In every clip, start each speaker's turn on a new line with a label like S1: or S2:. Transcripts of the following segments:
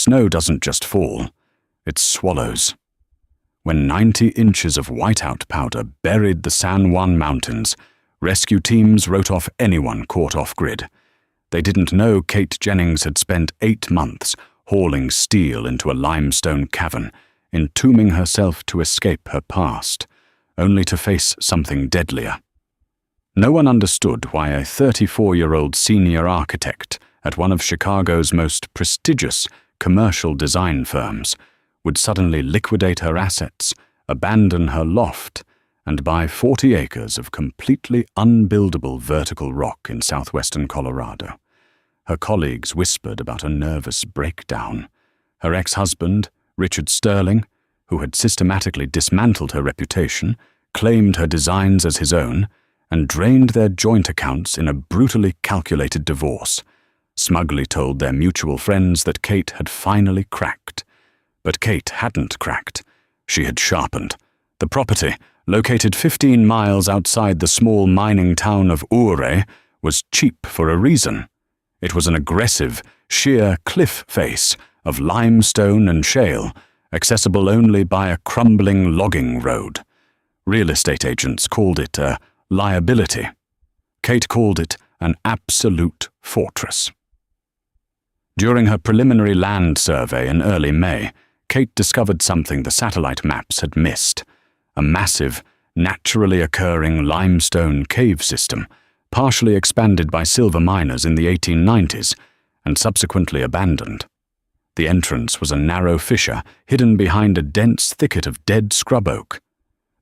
S1: Snow doesn't just fall, it swallows. When 90 inches of whiteout powder buried the San Juan Mountains, rescue teams wrote off anyone caught off-grid. They didn't know Kate Jennings had spent 8 months hauling steel into a limestone cavern, entombing herself to escape her past, only to face something deadlier. No one understood why a 34-year-old senior architect at one of Chicago's most prestigious commercial design firms would suddenly liquidate her assets, abandon her loft, and buy 40 acres of completely unbuildable vertical rock in southwestern Colorado. Her colleagues whispered about a nervous breakdown. Her ex-husband, Richard Sterling, who had systematically dismantled her reputation, claimed her designs as his own, and drained their joint accounts in a brutally calculated divorce, smugly told their mutual friends that Kate had finally cracked. But Kate hadn't cracked. She had sharpened. The property, located 15 miles outside the small mining town of Ouray, was cheap for a reason. It was an aggressive, sheer cliff face of limestone and shale, accessible only by a crumbling logging road. Real estate agents called it a liability. Kate called it an absolute fortress. During her preliminary land survey in early May, Kate discovered something the satellite maps had missed: a massive, naturally occurring limestone cave system, partially expanded by silver miners in the 1890s and subsequently abandoned. The entrance was a narrow fissure hidden behind a dense thicket of dead scrub oak.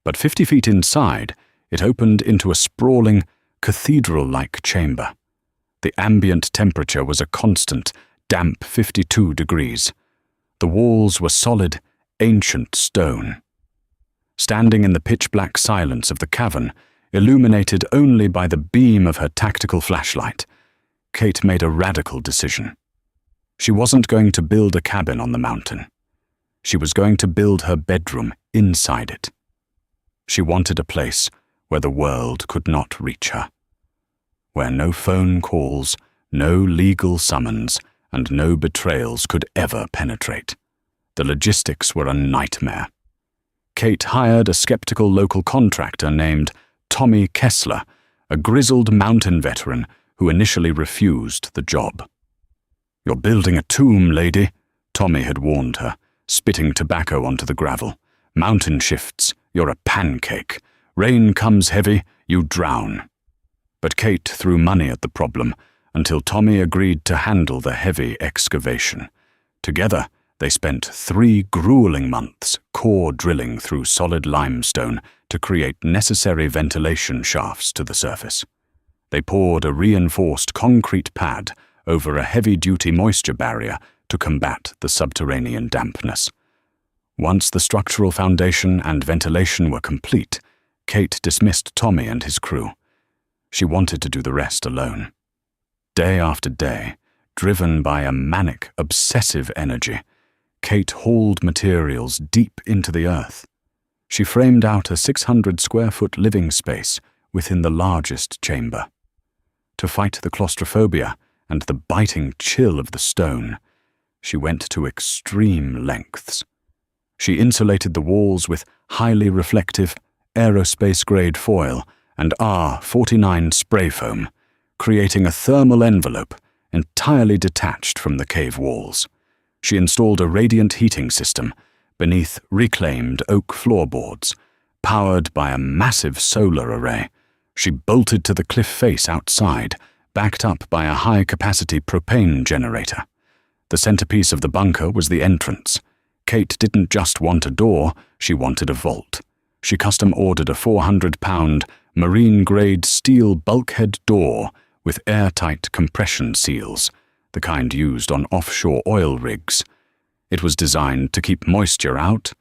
S1: But 50 feet inside, it opened into a sprawling, cathedral-like chamber. The ambient temperature was a constant, damp 52 degrees. The walls were solid, ancient stone. Standing in the pitch-black silence of the cavern, illuminated only by the beam of her tactical flashlight, Kate made a radical decision. She wasn't going to build a cabin on the mountain. She was going to build her bedroom inside it. She wanted a place where the world could not reach her, where no phone calls, no legal summons, and no betrayals could ever penetrate. The logistics were a nightmare. Kate hired a skeptical local contractor named Tommy Kessler, a grizzled mountain veteran who initially refused the job. "You're building a tomb, lady," Tommy had warned her, spitting tobacco onto the gravel. "Mountain shifts, you're a pancake. Rain comes heavy, you drown." But Kate threw money at the problem until Tommy agreed to handle the heavy excavation. Together, they spent 3 grueling months core drilling through solid limestone to create necessary ventilation shafts to the surface. They poured a reinforced concrete pad over a heavy-duty moisture barrier to combat the subterranean dampness. Once the structural foundation and ventilation were complete, Kate dismissed Tommy and his crew. She wanted to do the rest alone. Day after day, driven by a manic, obsessive energy, Kate hauled materials deep into the earth. She framed out a 600-square-foot living space within the largest chamber. To fight the claustrophobia and the biting chill of the stone, she went to extreme lengths. She insulated the walls with highly reflective, aerospace-grade foil and R49 spray foam, creating a thermal envelope entirely detached from the cave walls. She installed a radiant heating system beneath reclaimed oak floorboards, powered by a massive solar array. She bolted to the cliff face outside, backed up by a high-capacity propane generator. The centerpiece of the bunker was the entrance. Kate didn't just want a door, she wanted a vault. She custom-ordered a 400-pound, marine-grade steel bulkhead door with airtight compression seals, the kind used on offshore oil rigs. It was designed to keep moisture out,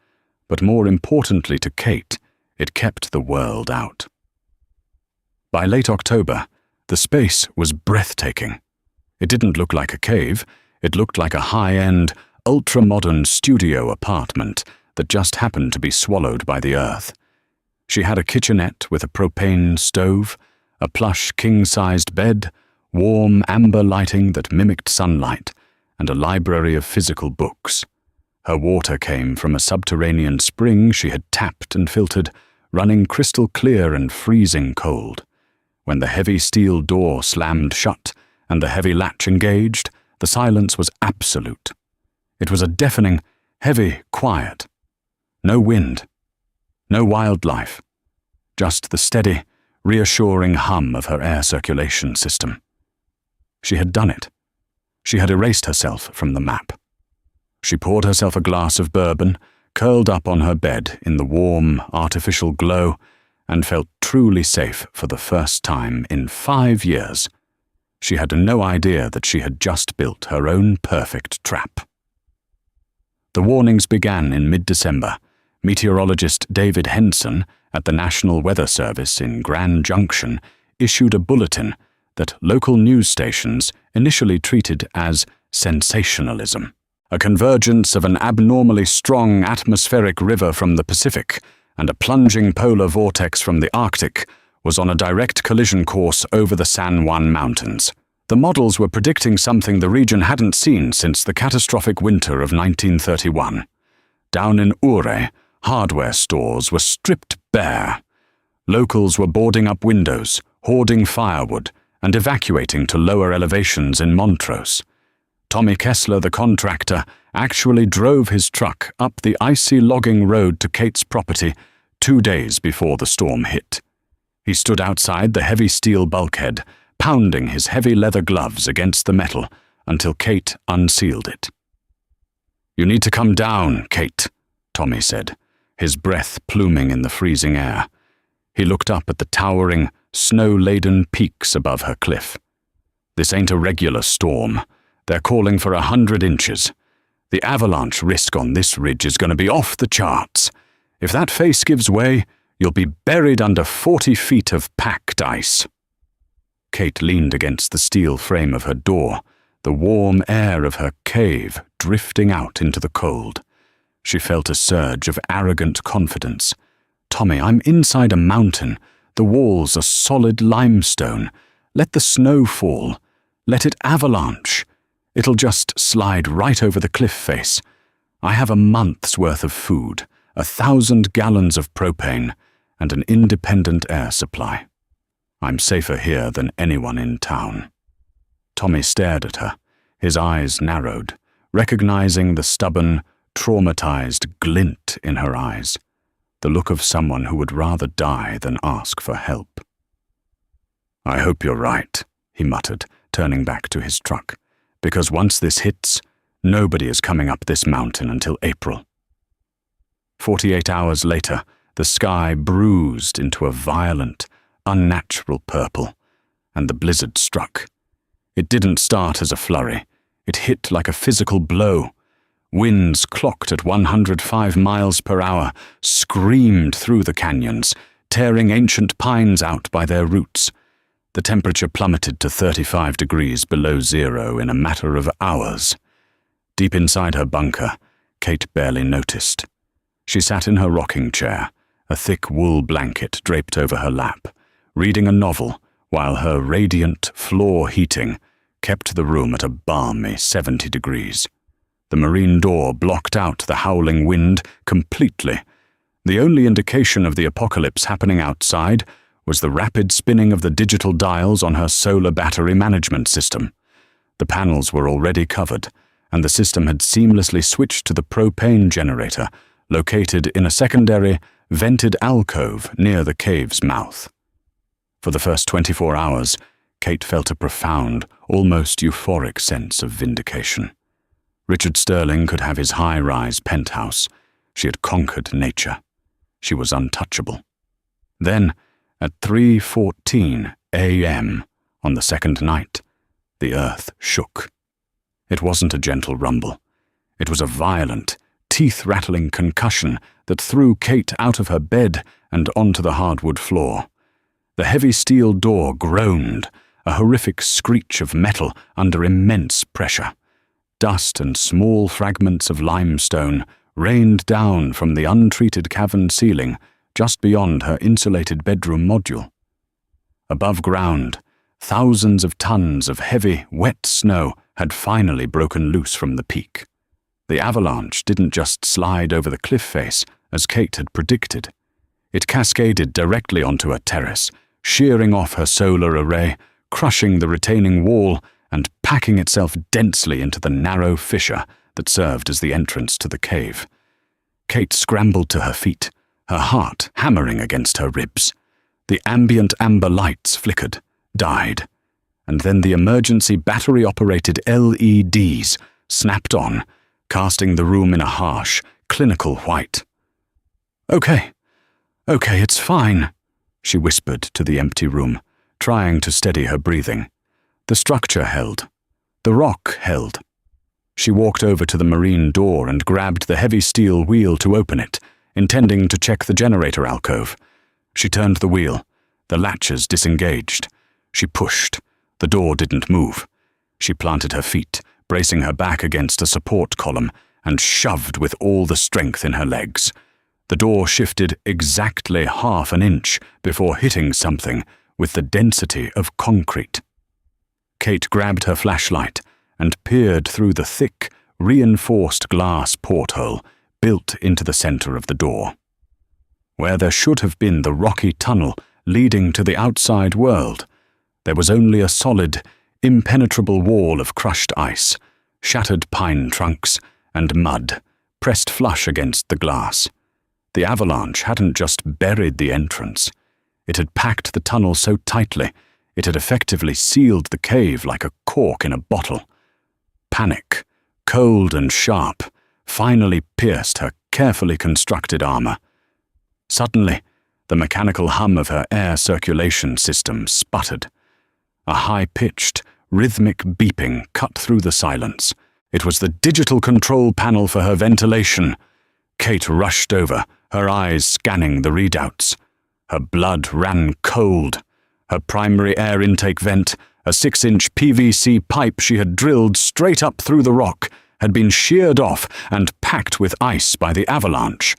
S1: but more importantly to Kate, it kept the world out. By late October, the space was breathtaking. It didn't look like a cave, it looked like a high-end, ultra-modern studio apartment that just happened to be swallowed by the earth. She had a kitchenette with a propane stove, a plush king-sized bed, warm amber lighting that mimicked sunlight, and a library of physical books. Her water came from a subterranean spring she had tapped and filtered, running crystal clear and freezing cold. When the heavy steel door slammed shut and the heavy latch engaged, the silence was absolute. It was a deafening, heavy quiet. No wind, no wildlife, just the steady, reassuring hum of her air circulation system. She had done it. She had erased herself from the map. She poured herself a glass of bourbon, curled up on her bed in the warm, artificial glow, and felt truly safe for the first time in 5 years. She had no idea that she had just built her own perfect trap. The warnings began in mid-December. Meteorologist David Henson at the National Weather Service in Grand Junction issued a bulletin that local news stations initially treated as sensationalism. A convergence of an abnormally strong atmospheric river from the Pacific and a plunging polar vortex from the Arctic was on a direct collision course over the San Juan Mountains. The models were predicting something the region hadn't seen since the catastrophic winter of 1931. Down in Ure, hardware stores were stripped bare. Locals were boarding up windows, hoarding firewood, and evacuating to lower elevations in Montrose. Tommy Kessler, the contractor, actually drove his truck up the icy logging road to Kate's property 2 days before the storm hit. He stood outside the heavy steel bulkhead, pounding his heavy leather gloves against the metal until Kate unsealed it. "You need to come down, Kate," Tommy said, his breath pluming in the freezing air. He looked up at the towering, snow-laden peaks above her cliff. "This ain't a regular storm. They're calling for 100 inches. The avalanche risk on this ridge is going to be off the charts. If that face gives way, you'll be buried under 40 feet of packed ice." Kate leaned against the steel frame of her door, the warm air of her cave drifting out into the cold. She felt a surge of arrogant confidence. "Tommy, I'm inside a mountain. The walls are solid limestone. Let the snow fall. Let it avalanche. It'll just slide right over the cliff face. I have a month's worth of food, 1,000 gallons of propane, and an independent air supply. I'm safer here than anyone in town." Tommy stared at her, his eyes narrowed, recognizing the stubborn, traumatized glint in her eyes, the look of someone who would rather die than ask for help. "I hope you're right," he muttered, turning back to his truck, "because once this hits, nobody is coming up this mountain until April." 48 hours later, the sky bruised into a violent, unnatural purple, and the blizzard struck. It didn't start as a flurry. It hit like a physical blow. Winds clocked at 105 miles per hour screamed through the canyons, tearing ancient pines out by their roots. The temperature plummeted to 35 degrees below zero in a matter of hours. Deep inside her bunker, Kate barely noticed. She sat in her rocking chair, a thick wool blanket draped over her lap, reading a novel while her radiant floor heating kept the room at a balmy 70 degrees. The marine door blocked out the howling wind completely. The only indication of the apocalypse happening outside was the rapid spinning of the digital dials on her solar battery management system. The panels were already covered, and the system had seamlessly switched to the propane generator, located in a secondary, vented alcove near the cave's mouth. For the first 24 hours, Kate felt a profound, almost euphoric sense of vindication. Richard Sterling could have his high-rise penthouse. She had conquered nature. She was untouchable. Then, at 3:14 a.m. on the second night, the earth shook. It wasn't a gentle rumble. It was a violent, teeth-rattling concussion that threw Kate out of her bed and onto the hardwood floor. The heavy steel door groaned, a horrific screech of metal under immense pressure. Dust and small fragments of limestone rained down from the untreated cavern ceiling just beyond her insulated bedroom module. Above ground, Thousands of tons of heavy, wet snow had finally broken loose from the peak. The avalanche didn't just slide over the cliff face, as Kate had predicted. It cascaded directly onto her terrace, shearing off her solar array, crushing the retaining wall, and packing itself densely into the narrow fissure that served as the entrance to the cave. Kate scrambled to her feet, her heart hammering against her ribs. The ambient amber lights flickered, died, and then the emergency battery-operated LEDs snapped on, casting the room in a harsh, clinical white. Okay, it's fine," she whispered to the empty room, trying to steady her breathing. The structure held. The rock held. She walked over to the marine door and grabbed the heavy steel wheel to open it, intending to check the generator alcove. She turned the wheel. The latches disengaged. She pushed. The door didn't move. She planted her feet, bracing her back against a support column, and shoved with all the strength in her legs. The door shifted exactly half an inch before hitting something with the density of concrete. Kate grabbed her flashlight and peered through the thick, reinforced glass porthole built into the center of the door. Where there should have been the rocky tunnel leading to the outside world, there was only a solid, impenetrable wall of crushed ice, shattered pine trunks, and mud, pressed flush against the glass. The avalanche hadn't just buried the entrance. It had packed the tunnel so tightly, it had effectively sealed the cave like a cork in a bottle. Panic, cold and sharp, finally pierced her carefully constructed armor. Suddenly, the mechanical hum of her air circulation system sputtered. A high-pitched, rhythmic beeping cut through the silence. It was the digital control panel for her ventilation. Kate rushed over, her eyes scanning the readouts. Her blood ran cold. Her primary air intake vent, a 6-inch PVC pipe she had drilled straight up through the rock, had been sheared off and packed with ice by the avalanche.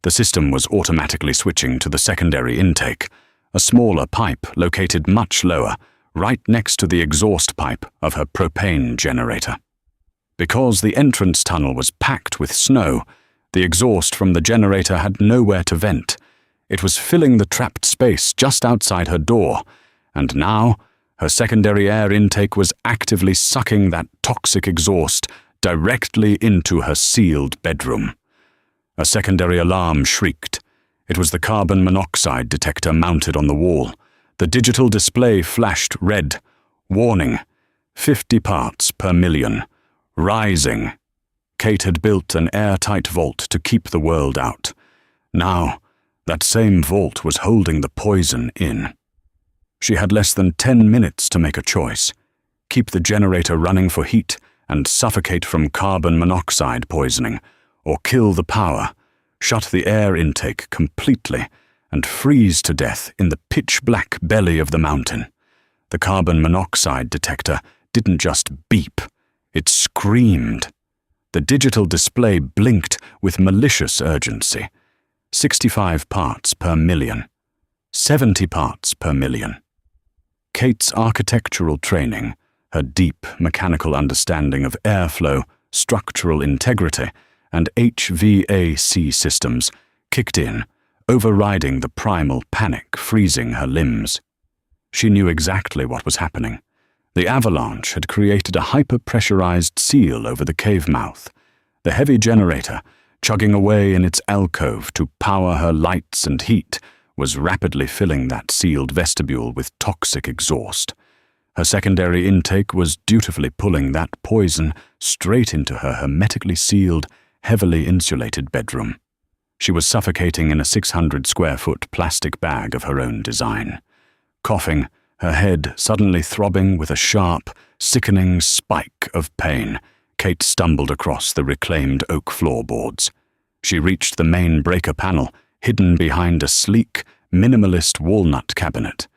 S1: The system was automatically switching to the secondary intake, a smaller pipe located much lower, right next to the exhaust pipe of her propane generator. Because the entrance tunnel was packed with snow, the exhaust from the generator had nowhere to vent. It was filling the trapped space just outside her door, and now her secondary air intake was actively sucking that toxic exhaust directly into her sealed bedroom. A secondary alarm shrieked. It was the carbon monoxide detector mounted on the wall. The digital display flashed red. Warning, 50 parts per million. Rising. Kate had built an airtight vault to keep the world out. Now, that same vault was holding the poison in. She had less than 10 minutes to make a choice. Keep the generator running for heat and suffocate from carbon monoxide poisoning, or kill the power, shut the air intake completely, and freeze to death in the pitch-black belly of the mountain. The carbon monoxide detector didn't just beep, it screamed. The digital display blinked with malicious urgency. 65 parts per million. 70 parts per million. Kate's architectural training, her deep mechanical understanding of airflow, structural integrity, and HVAC systems kicked in, overriding the primal panic freezing her limbs. She knew exactly what was happening. The avalanche had created a hyper-pressurized seal over the cave mouth. The heavy generator, chugging away in its alcove to power her lights and heat, was rapidly filling that sealed vestibule with toxic exhaust. Her secondary intake was dutifully pulling that poison straight into her hermetically sealed, heavily insulated bedroom. She was suffocating in a 600-square-foot plastic bag of her own design. Coughing, her head suddenly throbbing with a sharp, sickening spike of pain, Kate stumbled across the reclaimed oak floorboards. She reached the main breaker panel, hidden behind a sleek, minimalist walnut cabinet.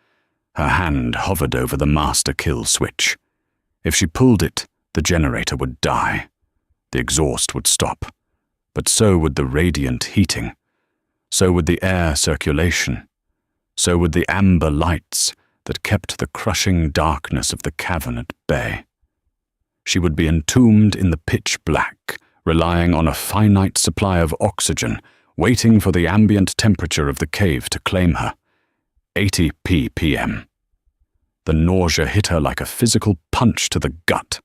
S1: Her hand hovered over the master kill switch. If she pulled it, the generator would die. The exhaust would stop. But so would the radiant heating. So would the air circulation. So would the amber lights, that kept the crushing darkness of the cavern at bay. She would be entombed in the pitch black, relying on a finite supply of oxygen, waiting for the ambient temperature of the cave to claim her. 80 ppm. The nausea hit her like a physical punch to the gut.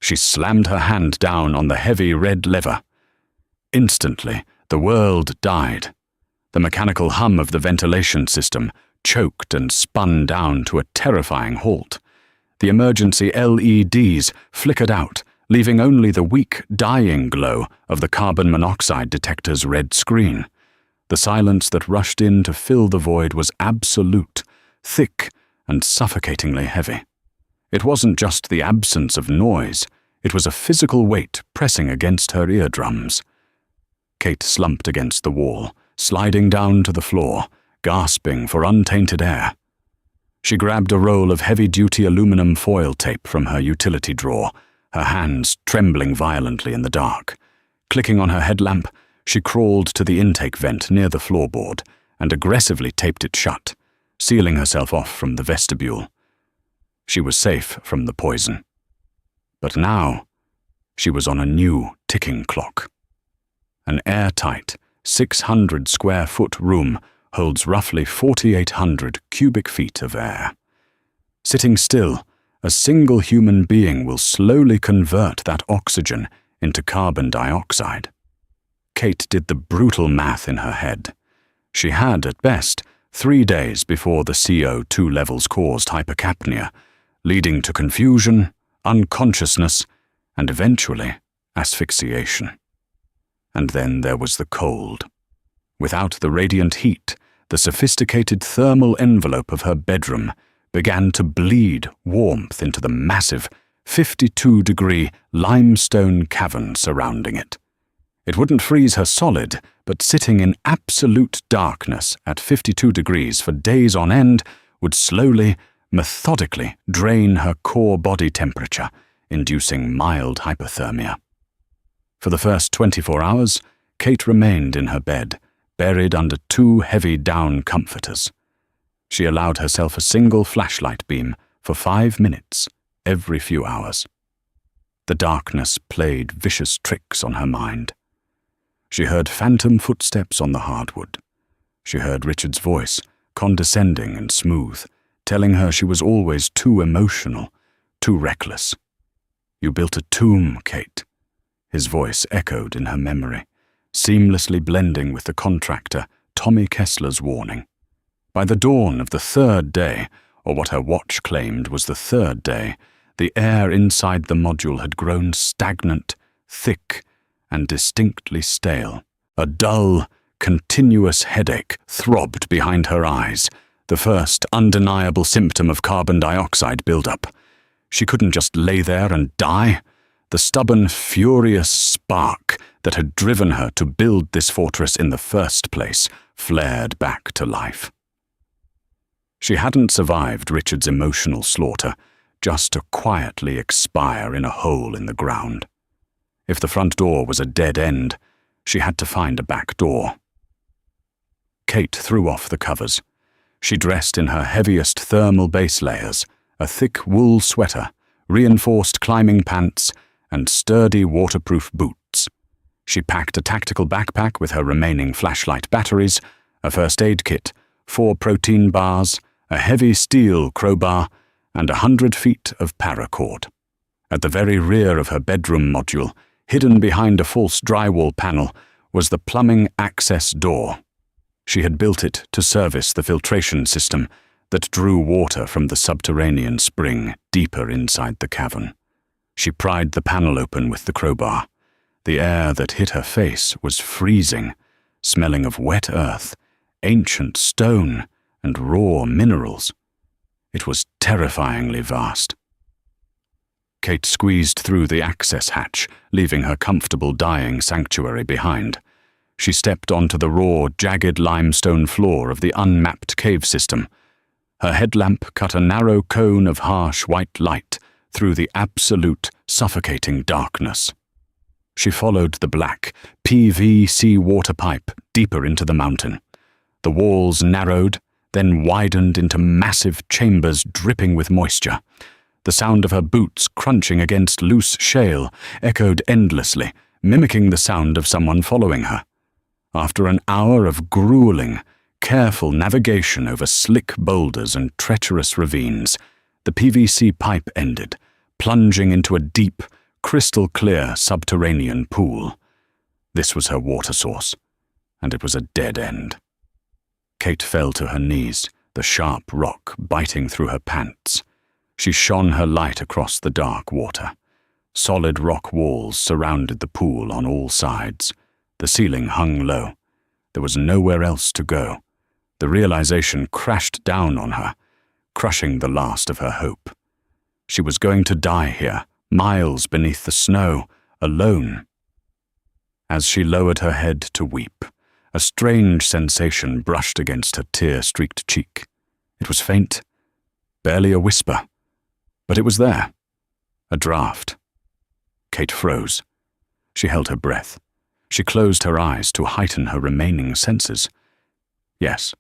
S1: She slammed her hand down on the heavy red lever. Instantly, the world died. The mechanical hum of the ventilation system choked and spun down to a terrifying halt. The emergency LEDs flickered out, leaving only the weak, dying glow of the carbon monoxide detector's red screen. The silence that rushed in to fill the void was absolute, thick, and suffocatingly heavy. It wasn't just the absence of noise, it was a physical weight pressing against her eardrums. Kate slumped against the wall, sliding down to the floor, gasping for untainted air. She grabbed a roll of heavy-duty aluminum foil tape from her utility drawer, her hands trembling violently in the dark. Clicking on her headlamp, she crawled to the intake vent near the floorboard and aggressively taped it shut, sealing herself off from the vestibule. She was safe from the poison. But now, she was on a new ticking clock. An airtight, 600-square-foot room holds roughly 4,800 cubic feet of air. Sitting still, a single human being will slowly convert that oxygen into carbon dioxide. Kate did the brutal math in her head. She had, at best, 3 days before the CO2 levels caused hypercapnia, leading to confusion, unconsciousness, and eventually asphyxiation. And then there was the cold. Without the radiant heat, the sophisticated thermal envelope of her bedroom began to bleed warmth into the massive 52-degree limestone cavern surrounding it. It wouldn't freeze her solid, but sitting in absolute darkness at 52 degrees for days on end would slowly, methodically drain her core body temperature, inducing mild hypothermia. For the first 24 hours, Kate remained in her bed, buried under 2 heavy down comforters. She allowed herself a single flashlight beam for 5 minutes every few hours. The darkness played vicious tricks on her mind. She heard phantom footsteps on the hardwood. She heard Richard's voice, condescending and smooth, telling her she was always too emotional, too reckless. "You built a tomb, Kate." His voice echoed in her memory, seamlessly blending with the contractor Tommy Kessler's warning. By the dawn of the 3rd day, or what her watch claimed was the 3rd day, the air inside the module had grown stagnant, thick, and distinctly stale. A dull, continuous headache throbbed behind her eyes, the first undeniable symptom of carbon dioxide buildup. She couldn't just lay there and die. The stubborn, furious spark that had driven her to build this fortress in the first place flared back to life. She hadn't survived Richard's emotional slaughter, just to quietly expire in a hole in the ground. If the front door was a dead end, she had to find a back door. Kate threw off the covers. She dressed in her heaviest thermal base layers, a thick wool sweater, reinforced climbing pants, and sturdy waterproof boots. She packed a tactical backpack with her remaining flashlight batteries, a first aid kit, 4 protein bars, a heavy steel crowbar, and 100 feet of paracord. At the very rear of her bedroom module, hidden behind a false drywall panel, was the plumbing access door. She had built it to service the filtration system that drew water from the subterranean spring deeper inside the cavern. She pried the panel open with the crowbar. The air that hit her face was freezing, smelling of wet earth, ancient stone, and raw minerals. It was terrifyingly vast. Kate squeezed through the access hatch, leaving her comfortable dying sanctuary behind. She stepped onto the raw, jagged limestone floor of the unmapped cave system. Her headlamp cut a narrow cone of harsh white light through the absolute, suffocating darkness. She followed the black, PVC water pipe deeper into the mountain. The walls narrowed, then widened into massive chambers dripping with moisture. The sound of her boots crunching against loose shale echoed endlessly, mimicking the sound of someone following her. After an hour of grueling, careful navigation over slick boulders and treacherous ravines, the PVC pipe ended, plunging into a deep, crystal-clear subterranean pool. This was her water source, and it was a dead end. Kate fell to her knees, the sharp rock biting through her pants. She shone her light across the dark water. Solid rock walls surrounded the pool on all sides. The ceiling hung low. There was nowhere else to go. The realization crashed down on her, crushing the last of her hope. She was going to die here, miles beneath the snow, alone. As she lowered her head to weep, a strange sensation brushed against her tear-streaked cheek. It was faint, barely a whisper, but it was there. A draft. Kate froze. She held her breath. She closed her eyes to heighten her remaining senses. Yes,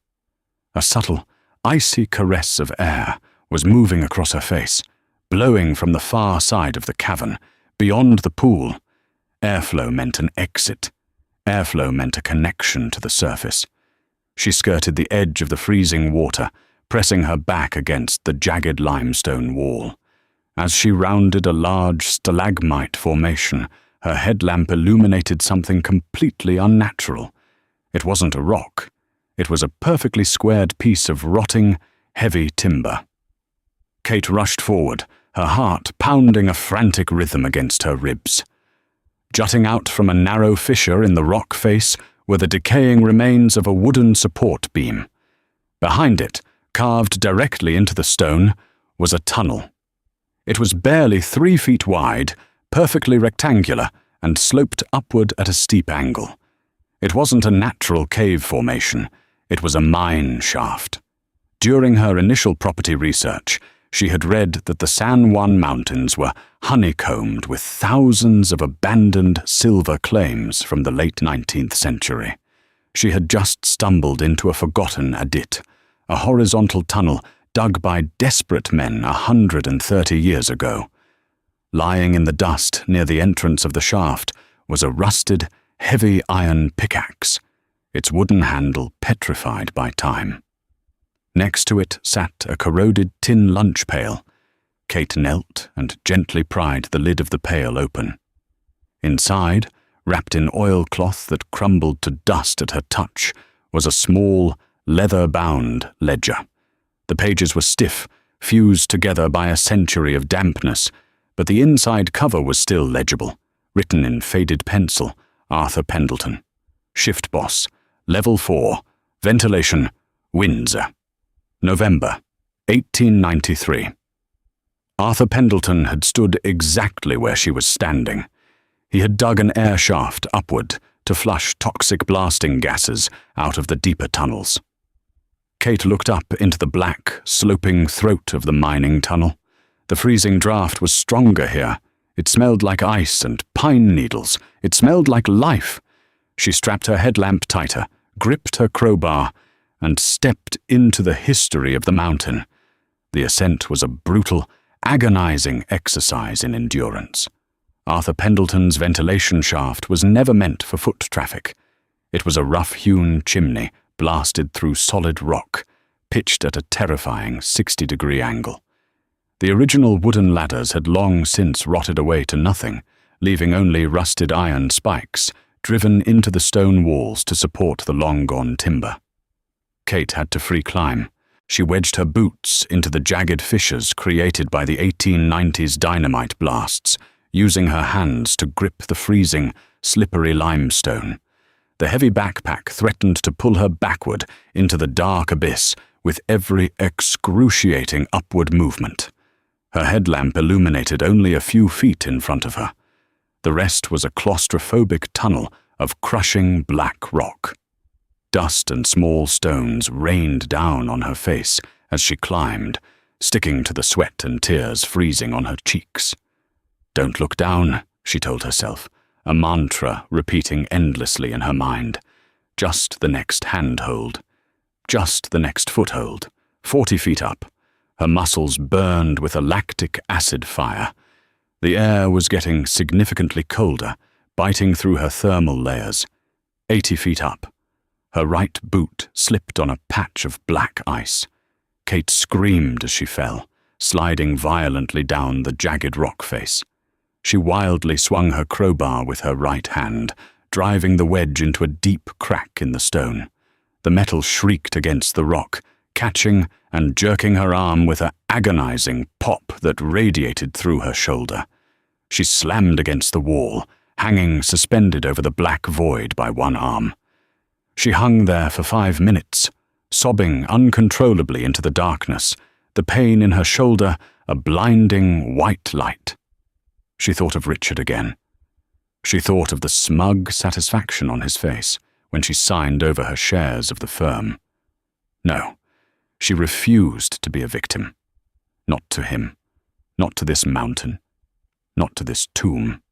S1: a subtle, icy caress of air was moving across her face, blowing from the far side of the cavern, beyond the pool. Airflow meant an exit. Airflow meant a connection to the surface. She skirted the edge of the freezing water, pressing her back against the jagged limestone wall. As she rounded a large stalagmite formation, her headlamp illuminated something completely unnatural. It wasn't a rock. It was a perfectly squared piece of rotting, heavy timber. Kate rushed forward, her heart pounding a frantic rhythm against her ribs. Jutting out from a narrow fissure in the rock face were the decaying remains of a wooden support beam. Behind it, carved directly into the stone, was a tunnel. It was barely 3 feet wide, perfectly rectangular, and sloped upward at a steep angle. It wasn't a natural cave formation. It was a mine shaft. During her initial property research, she had read that the San Juan Mountains were honeycombed with thousands of abandoned silver claims from the late 19th century. She had just stumbled into a forgotten adit, a horizontal tunnel dug by desperate men 130 years ago. Lying in the dust near the entrance of the shaft was a rusted, heavy iron pickaxe, its wooden handle petrified by time. Next to it sat a corroded tin lunch pail. Kate knelt and gently pried the lid of the pail open. Inside, wrapped in oilcloth that crumbled to dust at her touch, was a small, leather-bound ledger. The pages were stiff, fused together by a century of dampness, but the inside cover was still legible, written in faded pencil, Arthur Pendleton. Shift boss, level 4, ventilation, Windsor. November, 1893. Arthur Pendleton had stood exactly where she was standing. He had dug an air shaft upward to flush toxic blasting gases out of the deeper tunnels. Kate looked up into the black, sloping throat of the mining tunnel. The freezing draft was stronger here. It smelled like ice and pine needles. It smelled like life. She strapped her headlamp tighter, gripped her crowbar, and stepped into the history of the mountain. The ascent was a brutal, agonizing exercise in endurance. Arthur Pendleton's ventilation shaft was never meant for foot traffic. It was a rough-hewn chimney blasted through solid rock, pitched at a terrifying 60-degree angle. The original wooden ladders had long since rotted away to nothing, leaving only rusted iron spikes driven into the stone walls to support the long-gone timber. Kate had to free climb. She wedged her boots into the jagged fissures created by the 1890s dynamite blasts, using her hands to grip the freezing, slippery limestone. The heavy backpack threatened to pull her backward into the dark abyss with every excruciating upward movement. Her headlamp illuminated only a few feet in front of her. The rest was a claustrophobic tunnel of crushing black rock. Dust and small stones rained down on her face as she climbed, sticking to the sweat and tears freezing on her cheeks. "Don't look down," she told herself, a mantra repeating endlessly in her mind. Just the next handhold. just the next foothold, 40 feet up. Her muscles burned with a lactic acid fire. The air was getting significantly colder, biting through her thermal layers. 80 feet up. Her right boot slipped on a patch of black ice. Kate screamed as she fell, sliding violently down the jagged rock face. She wildly swung her crowbar with her right hand, driving the wedge into a deep crack in the stone. The metal shrieked against the rock, catching and jerking her arm with an agonizing pop that radiated through her shoulder. She slammed against the wall, hanging suspended over the black void by one arm. She hung there for 5 minutes, sobbing uncontrollably into the darkness, the pain in her shoulder a blinding white light. She thought of Richard again. She thought of the smug satisfaction on his face when she signed over her shares of the firm. No, she refused to be a victim. Not to him, not to this mountain, not to this tomb.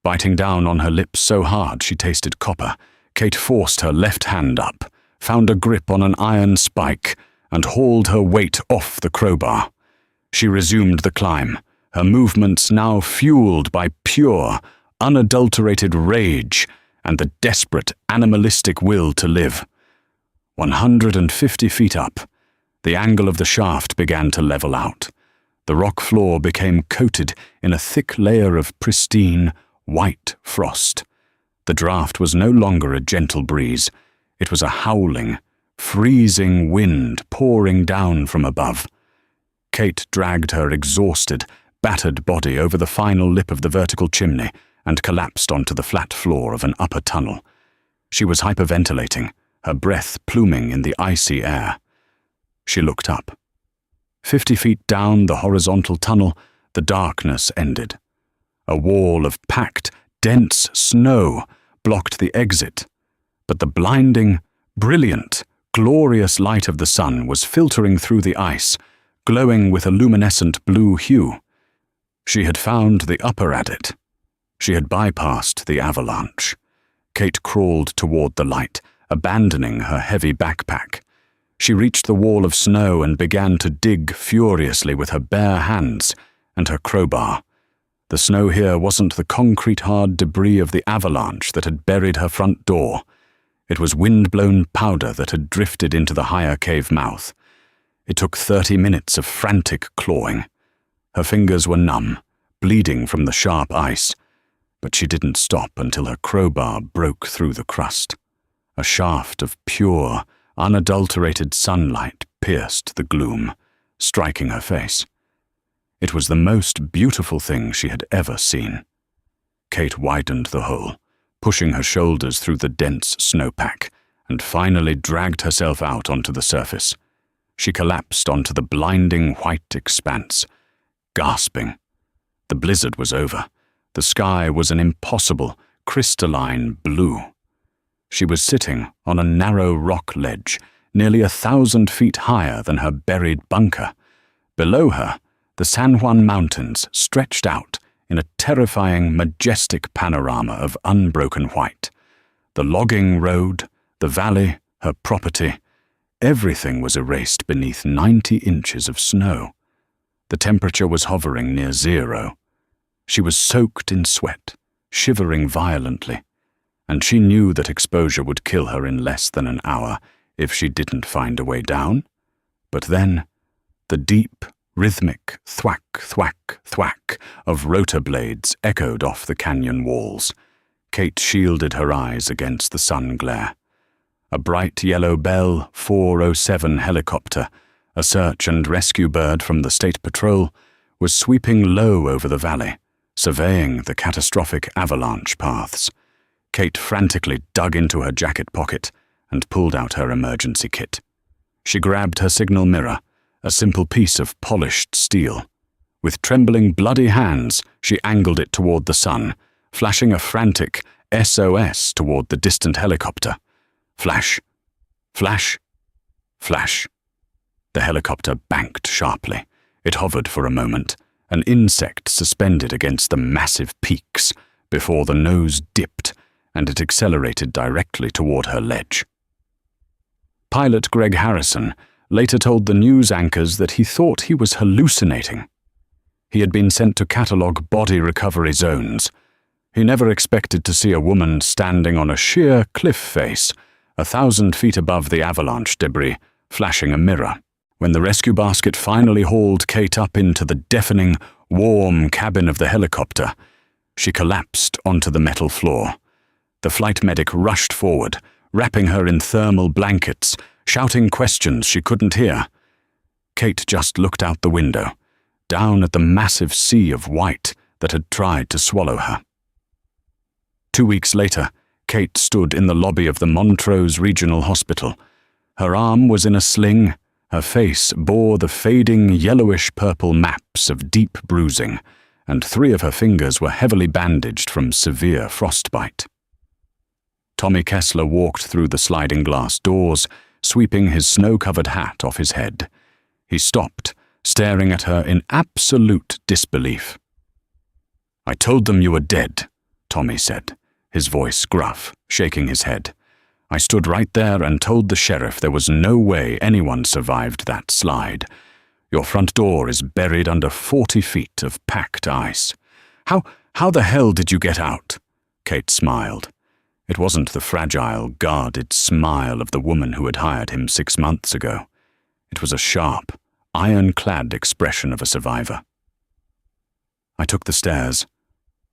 S1: Biting down on her lips so hard she tasted copper, Kate forced her left hand up, found a grip on an iron spike, and hauled her weight off the crowbar. She resumed the climb, her movements now fueled by pure, unadulterated rage and the desperate animalistic will to live. 150 feet up, the angle of the shaft began to level out. The rock floor became coated in a thick layer of pristine, white frost. The draft was no longer a gentle breeze. It was a howling, freezing wind pouring down from above. Kate dragged her exhausted, battered body over the final lip of the vertical chimney and collapsed onto the flat floor of an upper tunnel. She was hyperventilating, her breath pluming in the icy air. She looked up. 50 feet down the horizontal tunnel, the darkness ended. A wall of packed, dense snow blocked the exit, but the blinding, brilliant, glorious light of the sun was filtering through the ice, glowing with a luminescent blue hue. She had found the upper adit. She had bypassed the avalanche. Kate crawled toward the light, abandoning her heavy backpack. She reached the wall of snow and began to dig furiously with her bare hands and her crowbar. The snow here wasn't the concrete-hard debris of the avalanche that had buried her front door. It was wind-blown powder that had drifted into the higher cave mouth. It took 30 minutes of frantic clawing. Her fingers were numb, bleeding from the sharp ice, but she didn't stop until her crowbar broke through the crust. A shaft of pure, unadulterated sunlight pierced the gloom, striking her face. It was the most beautiful thing she had ever seen. Kate widened the hole, pushing her shoulders through the dense snowpack, and finally dragged herself out onto the surface. She collapsed onto the blinding white expanse, gasping. The blizzard was over. The sky was an impossible, crystalline blue. She was sitting on a narrow rock ledge, nearly 1,000 feet higher than her buried bunker. Below her, the San Juan Mountains stretched out in a terrifying, majestic panorama of unbroken white. The logging road, the valley, her property, everything was erased beneath 90 inches of snow. The temperature was hovering near zero. She was soaked in sweat, shivering violently, and she knew that exposure would kill her in less than an hour if she didn't find a way down. But then, the deep, rhythmic thwack, thwack, thwack of rotor blades echoed off the canyon walls. Kate shielded her eyes against the sun glare. A bright yellow Bell 407 helicopter, a search and rescue bird from the State Patrol, was sweeping low over the valley, surveying the catastrophic avalanche paths. Kate frantically dug into her jacket pocket and pulled out her emergency kit. She grabbed her signal mirror, a simple piece of polished steel. With trembling, bloody hands, she angled it toward the sun, flashing a frantic SOS toward the distant helicopter. Flash, flash, flash. The helicopter banked sharply. It hovered for a moment, an insect suspended against the massive peaks, before the nose dipped and it accelerated directly toward her ledge. Pilot Greg Harrison later told the news anchors that he thought he was hallucinating. He had been sent to catalogue body recovery zones. He never expected to see a woman standing on a sheer cliff face, 1,000 feet above the avalanche debris, flashing a mirror. When the rescue basket finally hauled Kate up into the deafening, warm cabin of the helicopter, she collapsed onto the metal floor. The flight medic rushed forward, wrapping her in thermal blankets, shouting questions she couldn't hear. Kate just looked out the window, down at the massive sea of white that had tried to swallow her. 2 weeks later, Kate stood in the lobby of the Montrose Regional Hospital. Her arm was in a sling, her face bore the fading yellowish-purple maps of deep bruising, and 3 of her fingers were heavily bandaged from severe frostbite. Tommy Kessler walked through the sliding glass doors, sweeping his snow-covered hat off his head. He stopped, staring at her in absolute disbelief. "I told them you were dead," Tommy said, his voice gruff, shaking his head. "I stood right there and told the sheriff there was no way anyone survived that slide. Your front door is buried under 40 feet of packed ice. How the hell did you get out?" Kate smiled. It wasn't the fragile, guarded smile of the woman who had hired him 6 months ago. It was a sharp, ironclad expression of a survivor. "I took the stairs,"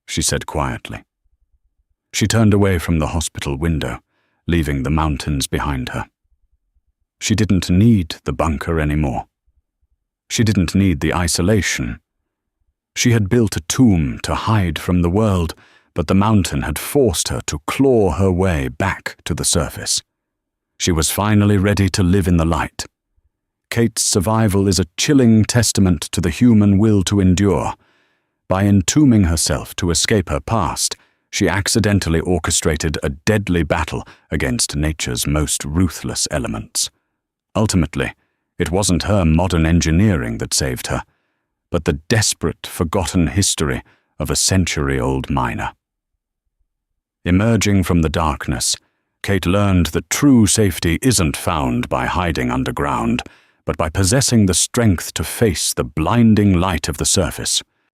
S1: she said quietly. She turned away from the hospital window, leaving the mountains behind her. She didn't need the bunker anymore. She didn't need the isolation. She had built a tomb to hide from the world, but the mountain had forced her to claw her way back to the surface. She was finally ready to live in the light. Kate's survival is a chilling testament to the human will to endure. By entombing herself to escape her past, she accidentally orchestrated a deadly battle against nature's most ruthless elements. Ultimately, it wasn't her modern engineering that saved her, but the desperate, forgotten history of a century-old miner. Emerging from the darkness, Kate learned that true safety isn't found by hiding underground, but by possessing the strength to face the blinding light of the surface.